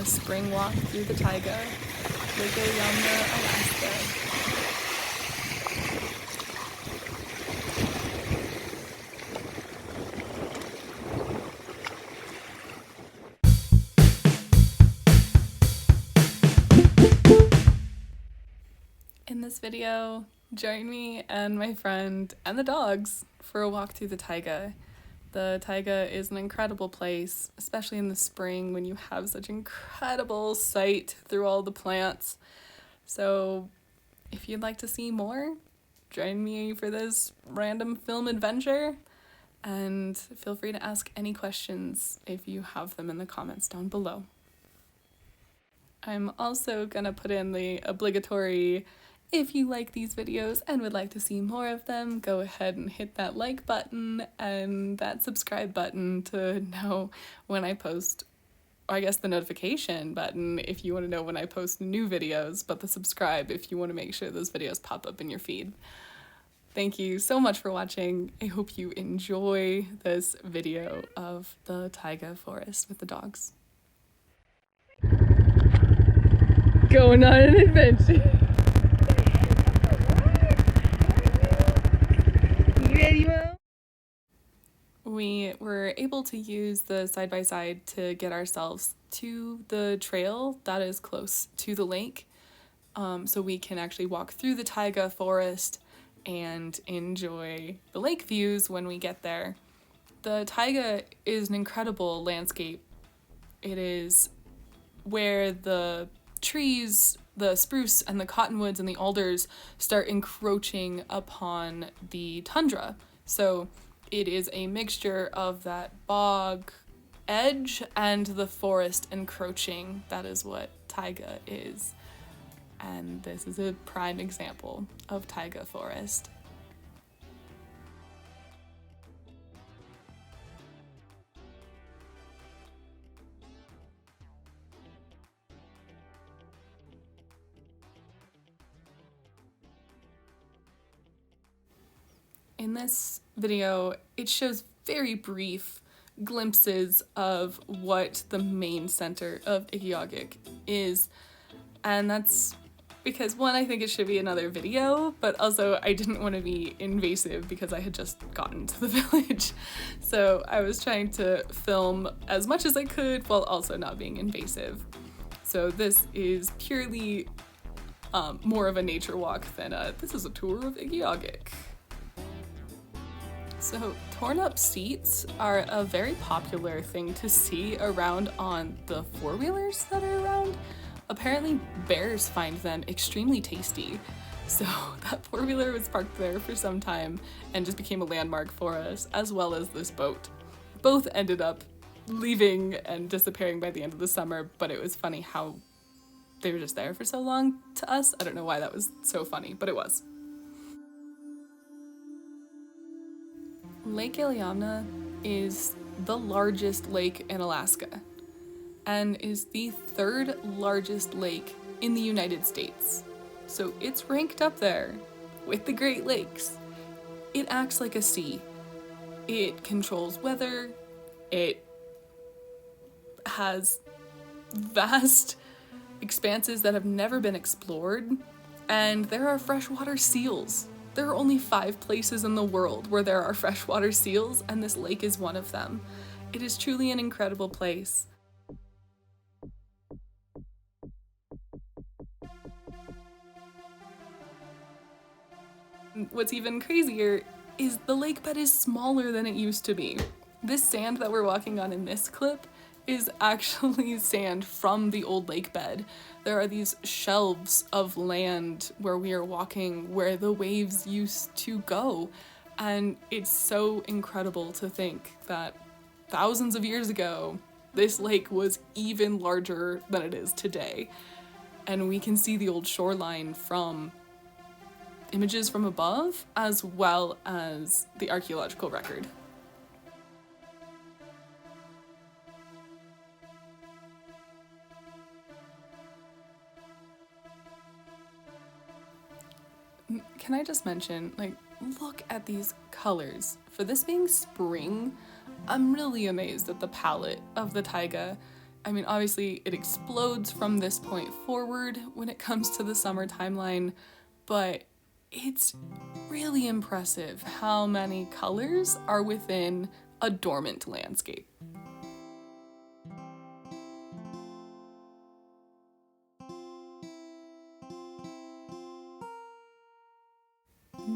a spring walk through the Taiga, Lake Iliamna, Alaska. In this video, join me and my friend and the dogs for a walk through the Taiga. The Taiga is an incredible place, especially in the spring when you have such incredible sight through all the plants. So if you'd like to see more, join me for this random film adventure, and feel free to ask any questions if you have them in the comments down below. I'm also gonna put in the obligatory, if you like these videos and would like to see more of them, go ahead and hit that like button and that subscribe button to know when I post, or I guess the notification button if you want to know when I post new videos, but the subscribe if you want to make sure those videos pop up in your feed. Thank you so much for watching. I hope you enjoy this video of the Taiga forest with the dogs. Going on an adventure. You ready, Mom? We were able to use the side-by-side to get ourselves to the trail that is close to the lake, so we can actually walk through the Taiga forest and enjoy the lake views when we get there. The Taiga is an incredible landscape. It is where the trees, the spruce and the cottonwoods and the alders start encroaching upon the tundra. So it is a mixture of that bog edge and the forest encroaching. That is what Taiga is. And this is a prime example of Taiga forest. In this video, it shows very brief glimpses of what the main center of Ikiagik is, and that's because, one, I think it should be another video, but also I didn't want to be invasive because I had just gotten to the village. So I was trying to film as much as I could while also not being invasive. So this is purely more of a nature walk than this is a tour of Ikiagik. So torn up seats are a very popular thing to see around on the four-wheelers that are around. Apparently bears find them extremely tasty. So that four-wheeler was parked there for some time and just became a landmark for us, as well as this boat. Both ended up leaving and disappearing by the end of the summer, but it was funny how they were just there for so long to us. I don't know why that was so funny, but it was. Lake Iliamna is the largest lake in Alaska and is the third largest lake in the United States. So it's ranked up there with the Great Lakes. It acts like a sea. It controls weather. It has vast expanses that have never been explored, and there are freshwater seals. There are only 5 places in the world where there are freshwater seals, and this lake is one of them. It is truly an incredible place. What's even crazier is the lake bed is smaller than it used to be. This sand that we're walking on in this clip is actually sand from the old lake bed. There are these shelves of land where we are walking where the waves used to go. And it's so incredible to think that thousands of years ago, this lake was even larger than it is today. And we can see the old shoreline from images from above, as well as the archaeological record. Can I just mention, like, look at these colors. For this being spring, I'm really amazed at the palette of the taiga. I mean, obviously it explodes from this point forward when it comes to the summer timeline, but it's really impressive how many colors are within a dormant landscape.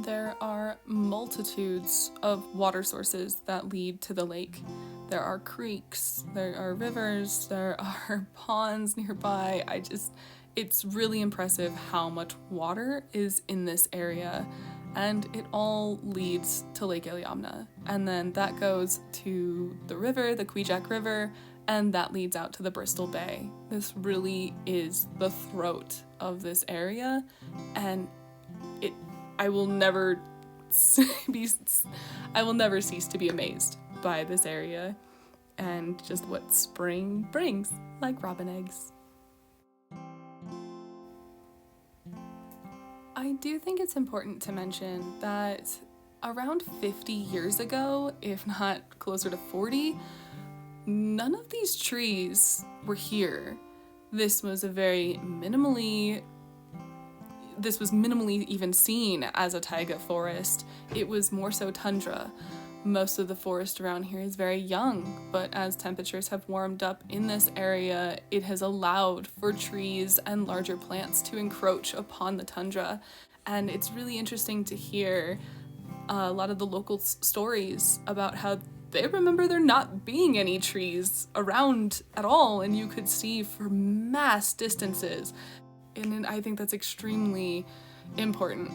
There are multitudes of water sources that lead to the lake. There are creeks, there are rivers, there are ponds nearby. It's really impressive how much water is in this area, and it all leads to Lake Iliamna. And then that goes to the river, the Kwijak River, and that leads out to the Bristol Bay. This really is the throat of this area, and I will never I will never cease to be amazed by this area and just what spring brings, like robin eggs. I do think it's important to mention that around 50 years ago, if not closer to 40, none of these trees were here. This was minimally even seen as a taiga forest. It was more so tundra. Most of the forest around here is very young, but as temperatures have warmed up in this area, it has allowed for trees and larger plants to encroach upon the tundra. And it's really interesting to hear a lot of the local stories about how they remember there not being any trees around at all, and you could see for mass distances. And I think that's extremely important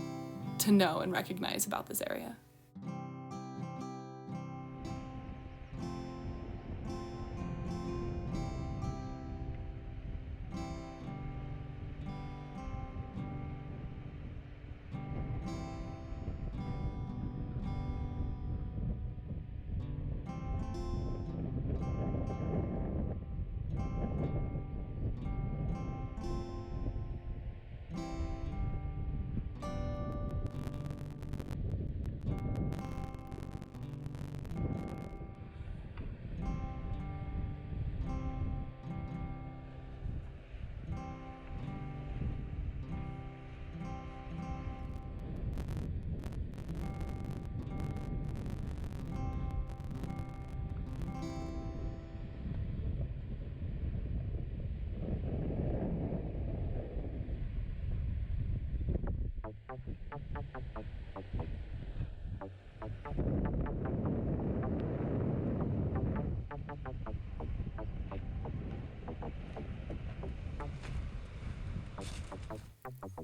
to know and recognize about this area.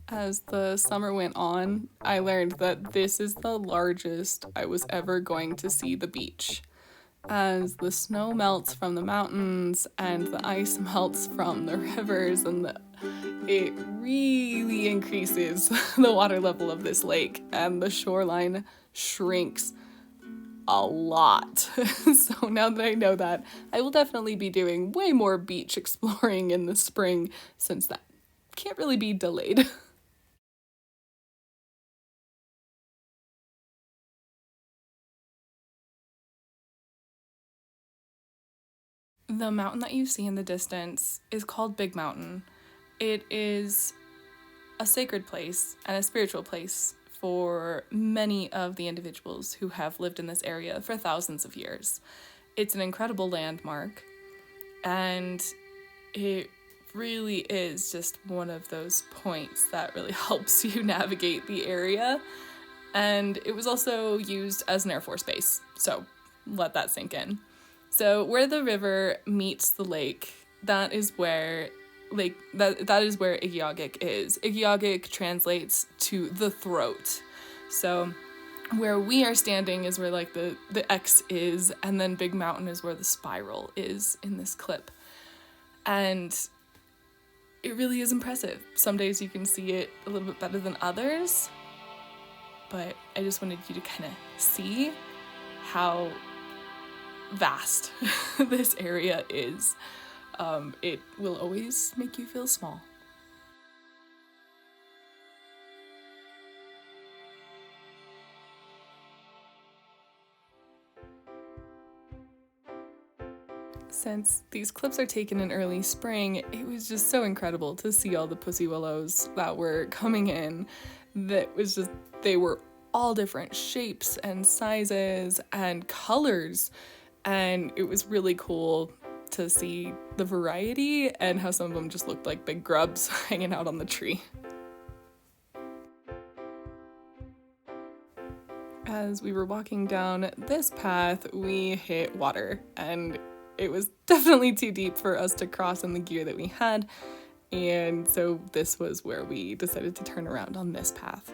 As the summer went on, I learned that this is the largest I was ever going to see the beach. As the snow melts from the mountains and the ice melts from the rivers, it really increases the water level of this lake, and the shoreline shrinks a lot. So now that I know that, I will definitely be doing way more beach exploring in the spring, since that can't really be delayed. The mountain that you see in the distance is called Big Mountain. It is a sacred place and a spiritual place for many of the individuals who have lived in this area for thousands of years. It's an incredible landmark, and it really is just one of those points that really helps you navigate the area. And it was also used as an Air Force base, so let that sink in. So where the river meets the lake, that is where Igiugig is. Igiugig translates to the throat. So where we are standing is where like the X is, and then Big Mountain is where the spiral is in this clip. And it really is impressive. Some days you can see it a little bit better than others, but I just wanted you to kind of see how vast this area is. It will always make you feel small. Since these clips are taken in early spring, it was just so incredible to see all the pussy willows that were coming in. They were all different shapes and sizes and colors, and it was really cool to see the variety and how some of them just looked like big grubs hanging out on the tree. As we were walking down this path, we hit water, and it was definitely too deep for us to cross in the gear that we had, and so this was where we decided to turn around on this path.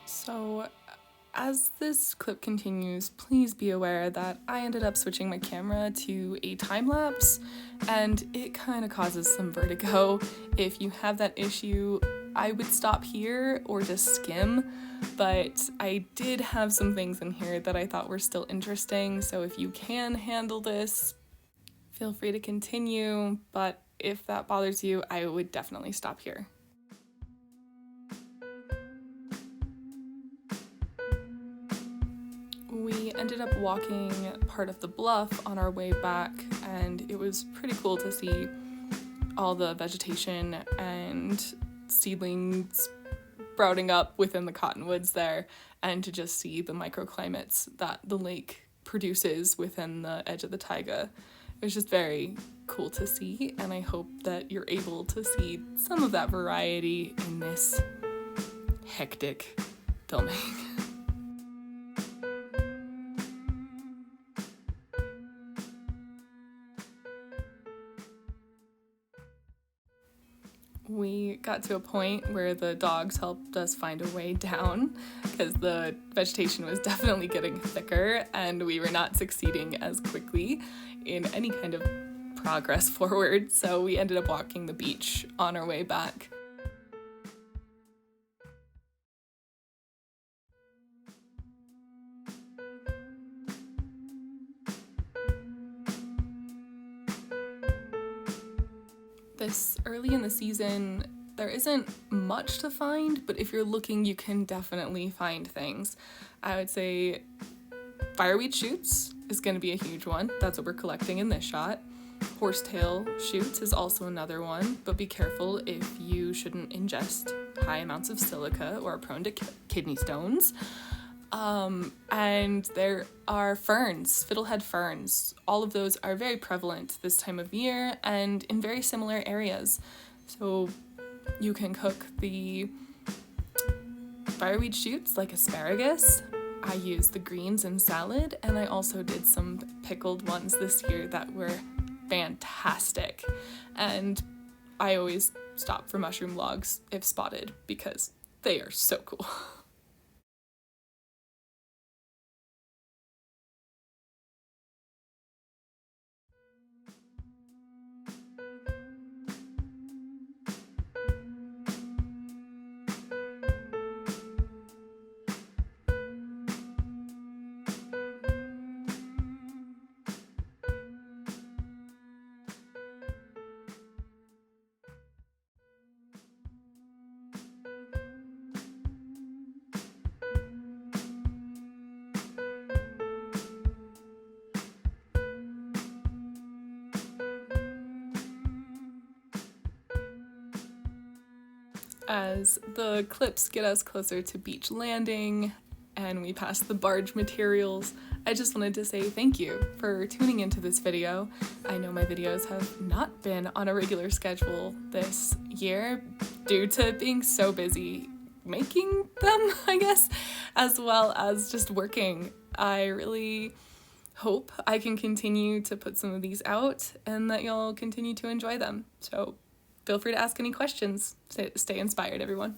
So, as this clip continues, please be aware that I ended up switching my camera to a time lapse, and it kind of causes some vertigo. If you have that issue, I would stop here or just skim, but I did have some things in here that I thought were still interesting, so if you can handle this, feel free to continue, but if that bothers you, I would definitely stop here. We ended up walking part of the bluff on our way back, and it was pretty cool to see all the vegetation and seedlings sprouting up within the cottonwoods there, and to just see the microclimates that the lake produces within the edge of the taiga. It was just very cool to see, and I hope that you're able to see some of that variety in this hectic filming. We got to a point where the dogs helped us find a way down because the vegetation was definitely getting thicker and we were not succeeding as quickly in any kind of progress forward, so we ended up walking the beach on our way back. This early in the season, there isn't much to find, but if you're looking, you can definitely find things. I would say fireweed shoots is going to be a huge one. That's what we're collecting in this shot. Horsetail shoots is also another one, but be careful if you shouldn't ingest high amounts of silica or are prone to kidney stones. And there are ferns, fiddlehead ferns. All of those are very prevalent this time of year and in very similar areas. So you can cook the fireweed shoots like asparagus. I used the greens in salad, and I also did some pickled ones this year that were fantastic. And I always stop for mushroom logs if spotted because they are so cool. As the clips get us closer to beach landing and we pass the barge materials, I just wanted to say thank you for tuning into this video. I know my videos have not been on a regular schedule this year due to being so busy making them, I guess, as well as just working. I really hope I can continue to put some of these out and that y'all continue to enjoy them. So feel free to ask any questions. Stay inspired, everyone.